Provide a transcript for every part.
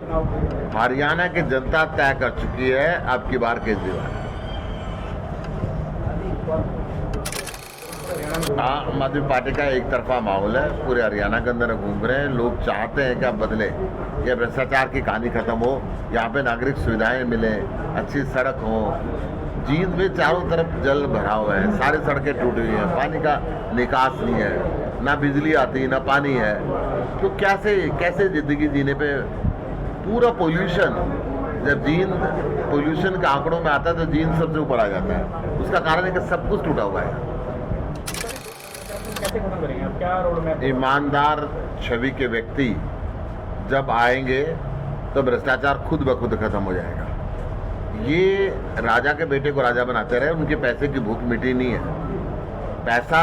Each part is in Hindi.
हरियाणा की जनता तय कर चुकी है अब की बार केजरीवाल। आम आदमी पार्टी का एक तरफा माहौल है, पूरे हरियाणा के अंदर घूम रहे हैं। लोग चाहते हैं कि अब बदले, ये भ्रष्टाचार की कहानी खत्म हो, यहाँ पे नागरिक सुविधाएं मिले, अच्छी सड़क हो। जींद में चारों तरफ जल भरा हुआ है, सारी सड़कें टूटी हुई हैं, पानी का निकास नहीं है, ना बिजली आती ना पानी है। तो कैसे जिंदगी जीने पे पूरा पोल्यूशन, जब जींद पोल्यूशन के आंकड़ों में आता है तो जींद सबसे ऊपर आ जाता है। उसका कारण है कि सब कुछ टूटा हुआ है। कैसे खत्म करेंगे आप, क्या रोड मैप? ईमानदार छवि के व्यक्ति जब आएंगे तो भ्रष्टाचार खुद ब खुद खत्म हो जाएगा। ये राजा के बेटे को राजा बनाते रहे, उनके पैसे की भूख मिटी नहीं है। पैसा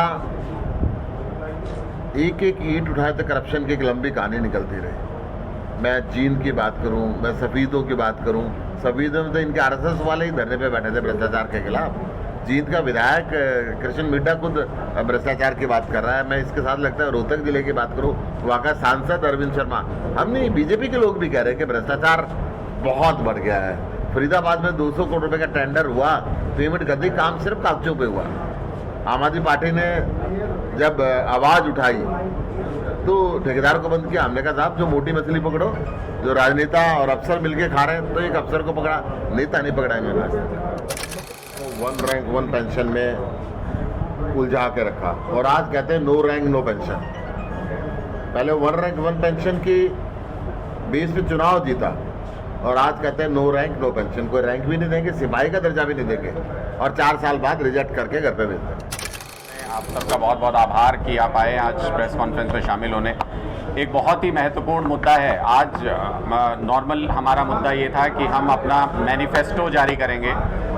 एक एक ईंट उठाए तो करप्शन की एक लंबी कहानी निकलती रही। मैं जींद की बात करूं, मैं सफीदों की बात करूं, सफीदों में तो इनके आरएसएस वाले ही धरने पे बैठे थे भ्रष्टाचार के खिलाफ। जींद का विधायक कृष्ण मिड्डा खुद भ्रष्टाचार की बात कर रहा है। मैं इसके साथ लगता है रोहतक जिले की बात करूं, वहाँ का सांसद अरविंद शर्मा, हम नहीं, बीजेपी के लोग भी कह रहे हैं कि भ्रष्टाचार बहुत बढ़ गया है। फरीदाबाद में 200 करोड़ रुपए का टेंडर हुआ, पेमेंट कर दी, काम सिर्फ कागजों पे हुआ। आम आदमी पार्टी ने जब आवाज उठाई तो ठेकेदार को बंद किया। हमने कहा साहब जो मोटी मछली पकड़ो, जो राजनेता और अफसर मिलके खा रहे हैं, तो एक अफसर को पकड़ा, नेता नहीं पकड़ाएंगे। वन रैंक वन पेंशन में उलझा के रखा और आज कहते हैं नो रैंक नो पेंशन। पहले वन रैंक वन पेंशन की बेस पे चुनाव जीता और आज कहते हैं नो रैंक नो पेंशन। कोई रैंक भी नहीं देंगे, सिपाही का दर्जा भी नहीं देंगे और 4 साल बाद रिजेक्ट करके घर पे भेज देंगे। आप सबका बहुत बहुत आभार कि आप आए आज प्रेस कॉन्फ्रेंस में शामिल होने। एक बहुत ही महत्वपूर्ण मुद्दा है आज। नॉर्मल हमारा मुद्दा ये था कि हम अपना मैनिफेस्टो जारी करेंगे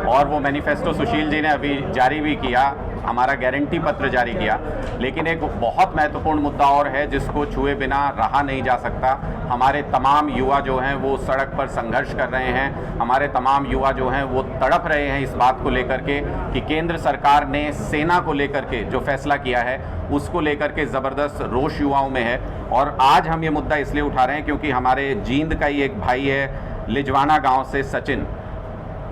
और वो मैनिफेस्टो सुशील जी ने अभी जारी भी किया, हमारा गारंटी पत्र जारी किया। लेकिन एक बहुत महत्वपूर्ण मुद्दा और है जिसको छुए बिना रहा नहीं जा सकता। हमारे तमाम युवा जो हैं वो सड़क पर संघर्ष कर रहे हैं, हमारे तमाम युवा जो हैं वो तड़प रहे हैं इस बात को लेकर के कि केंद्र सरकार ने सेना को लेकर के जो फैसला किया है उसको लेकर के ज़बरदस्त रोष युवाओं में है। और आज हम ये मुद्दा इसलिए उठा रहे हैं क्योंकि हमारे जींद का ही एक भाई है लिजवाना गाँव से सचिन,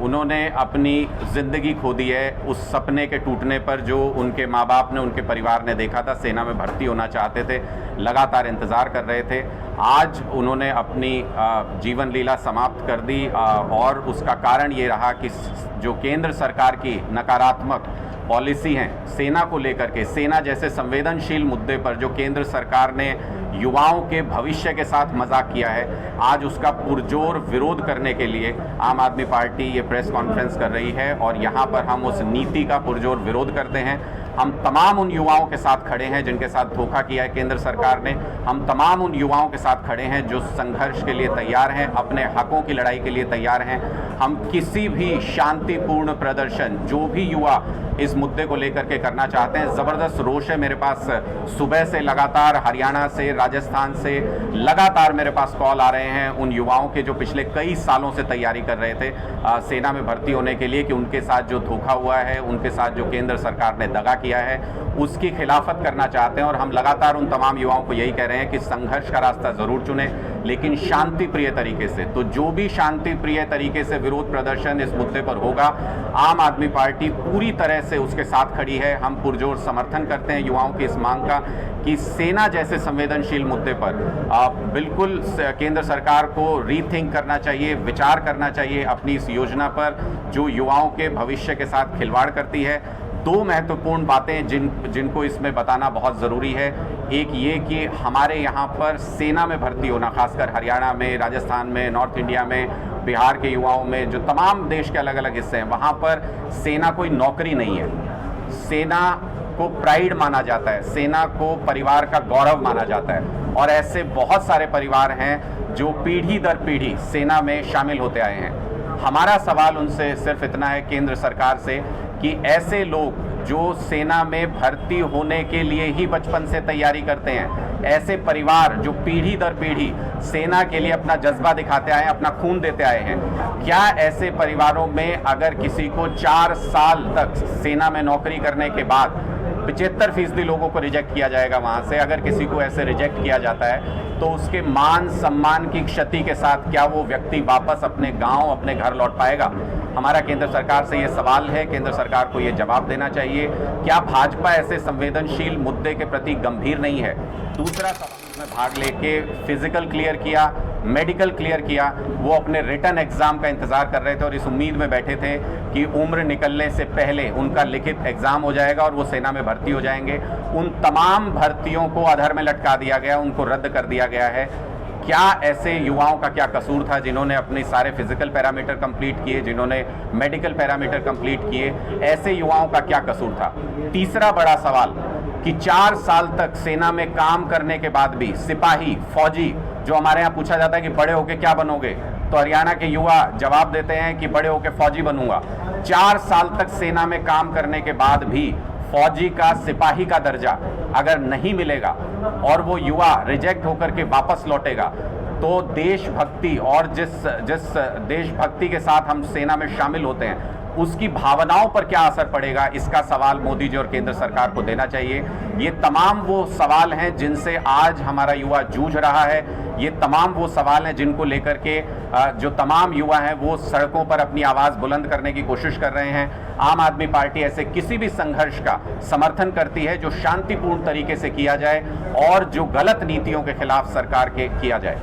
उन्होंने अपनी ज़िंदगी खो दी है उस सपने के टूटने पर जो उनके माँ बाप ने, उनके परिवार ने देखा था। सेना में भर्ती होना चाहते थे, लगातार इंतज़ार कर रहे थे। आज उन्होंने अपनी जीवन लीला समाप्त कर दी और उसका कारण ये रहा कि जो केंद्र सरकार की नकारात्मक पॉलिसी हैं सेना को लेकर के, सेना जैसे संवेदनशील मुद्दे पर जो केंद्र सरकार ने युवाओं के भविष्य के साथ मजाक किया है, आज उसका पुरजोर विरोध करने के लिए आम आदमी पार्टी ये प्रेस कॉन्फ्रेंस कर रही है और यहाँ पर हम उस नीति का पुरजोर विरोध करते हैं। हम तमाम उन युवाओं के साथ खड़े हैं जिनके साथ धोखा किया है केंद्र सरकार ने। हम तमाम उन युवाओं के साथ खड़े हैं जो संघर्ष के लिए तैयार हैं, अपने हकों की लड़ाई के लिए तैयार हैं। हम किसी भी शांतिपूर्ण प्रदर्शन जो भी युवा इस मुद्दे को लेकर के करना चाहते हैं, ज़बरदस्त रोष है मेरे पास। सुबह से लगातार हरियाणा से, राजस्थान से लगातार मेरे पास कॉल आ रहे हैं उन युवाओं के जो पिछले कई सालों से तैयारी कर रहे थे सेना में भर्ती होने के लिए, कि उनके साथ जो धोखा हुआ है, उनके साथ जो केंद्र सरकार ने दगा किया है, उसकी खिलाफत करना चाहते हैं। और हम लगातार उन तमाम युवाओं को यही कह रहे हैं कि संघर्ष का रास्ता ज़रूर चुनें, लेकिन शांति प्रिय तरीके से। तो जो भी शांति प्रिय तरीके से विरोध प्रदर्शन इस मुद्दे पर होगा, आम आदमी पार्टी पूरी तरह से उसके साथ खड़ी है। हम पुरजोर समर्थन करते हैं युवाओं की इस मांग का कि सेना जैसे संवेदनशील मुद्दे पर बिल्कुल केंद्र सरकार को रीथिंक करना चाहिए, विचार करना चाहिए अपनी इस योजना पर जो युवाओं के भविष्य के साथ खिलवाड़ करती है। दो महत्वपूर्ण बातें जिनको इसमें बताना बहुत ज़रूरी है। एक ये कि हमारे यहाँ पर सेना में भर्ती होना, खासकर हरियाणा में, राजस्थान में, नॉर्थ इंडिया में, बिहार के युवाओं में, जो तमाम देश के अलग अलग हिस्से हैं, वहाँ पर सेना कोई नौकरी नहीं है। सेना को प्राइड माना जाता है, सेना को परिवार का गौरव माना जाता है। और ऐसे बहुत सारे परिवार हैं जो पीढ़ी दर पीढ़ी सेना में शामिल होते आए हैं। हमारा सवाल उनसे सिर्फ इतना है, केंद्र सरकार से, कि ऐसे लोग जो सेना में भर्ती होने के लिए ही बचपन से तैयारी करते हैं, ऐसे परिवार जो पीढ़ी दर पीढ़ी सेना के लिए अपना जज्बा दिखाते आए हैं, अपना खून देते आए हैं, क्या ऐसे परिवारों में अगर किसी को 4 साल तक सेना में नौकरी करने के बाद 75% लोगों को रिजेक्ट किया जाएगा वहाँ से। अगर किसी को ऐसे रिजेक्ट किया जाता है तो उसके मान सम्मान की क्षति के साथ क्या वो व्यक्ति वापस अपने गांव, अपने घर लौट पाएगा? हमारा केंद्र सरकार से ये सवाल है, केंद्र सरकार को ये जवाब देना चाहिए। क्या भाजपा ऐसे संवेदनशील मुद्दे के प्रति गंभीर नहीं है? दूसरा सवाल में भाग लेके फिजिकल क्लियर किया, मेडिकल क्लियर किया, वो अपने रिटन एग्जाम का इंतजार कर रहे थे और इस उम्मीद में बैठे थे कि उम्र निकलने से पहले उनका लिखित एग्जाम हो जाएगा और वो सेना में भर्ती हो जाएंगे। उन तमाम भर्तियों को अधर में लटका दिया गया, उनको रद्द कर दिया गया है। क्या ऐसे युवाओं का क्या कसूर था जिन्होंने अपने सारे फिजिकल पैरामीटर कंप्लीट किए, जिन्होंने मेडिकल पैरामीटर कंप्लीट किए? ऐसे युवाओं का क्या कसूर था? तीसरा बड़ा सवाल कि 4 साल तक सेना में काम करने के बाद भी सिपाही, फौजी, जो हमारे यहाँ पूछा जाता है कि बड़े होके क्या बनोगे, तो हरियाणा के युवा जवाब देते हैं कि बड़े होके फौजी बनूंगा। 4 साल तक सेना में काम करने के बाद भी फौजी का, सिपाही का दर्जा अगर नहीं मिलेगा और वो युवा रिजेक्ट होकर के वापस लौटेगा तो देशभक्ति और जिस देशभक्ति के साथ हम सेना में शामिल होते हैं उसकी भावनाओं पर क्या असर पड़ेगा, इसका सवाल मोदी जी और केंद्र सरकार को देना चाहिए। ये तमाम वो सवाल हैं जिनसे आज हमारा युवा जूझ रहा है। ये तमाम वो सवाल हैं जिनको लेकर के जो तमाम युवा हैं वो सड़कों पर अपनी आवाज़ बुलंद करने की कोशिश कर रहे हैं। आम आदमी पार्टी ऐसे किसी भी संघर्ष का समर्थन करती है जो शांतिपूर्ण तरीके से किया जाए और जो गलत नीतियों के खिलाफ सरकार के किया जाए।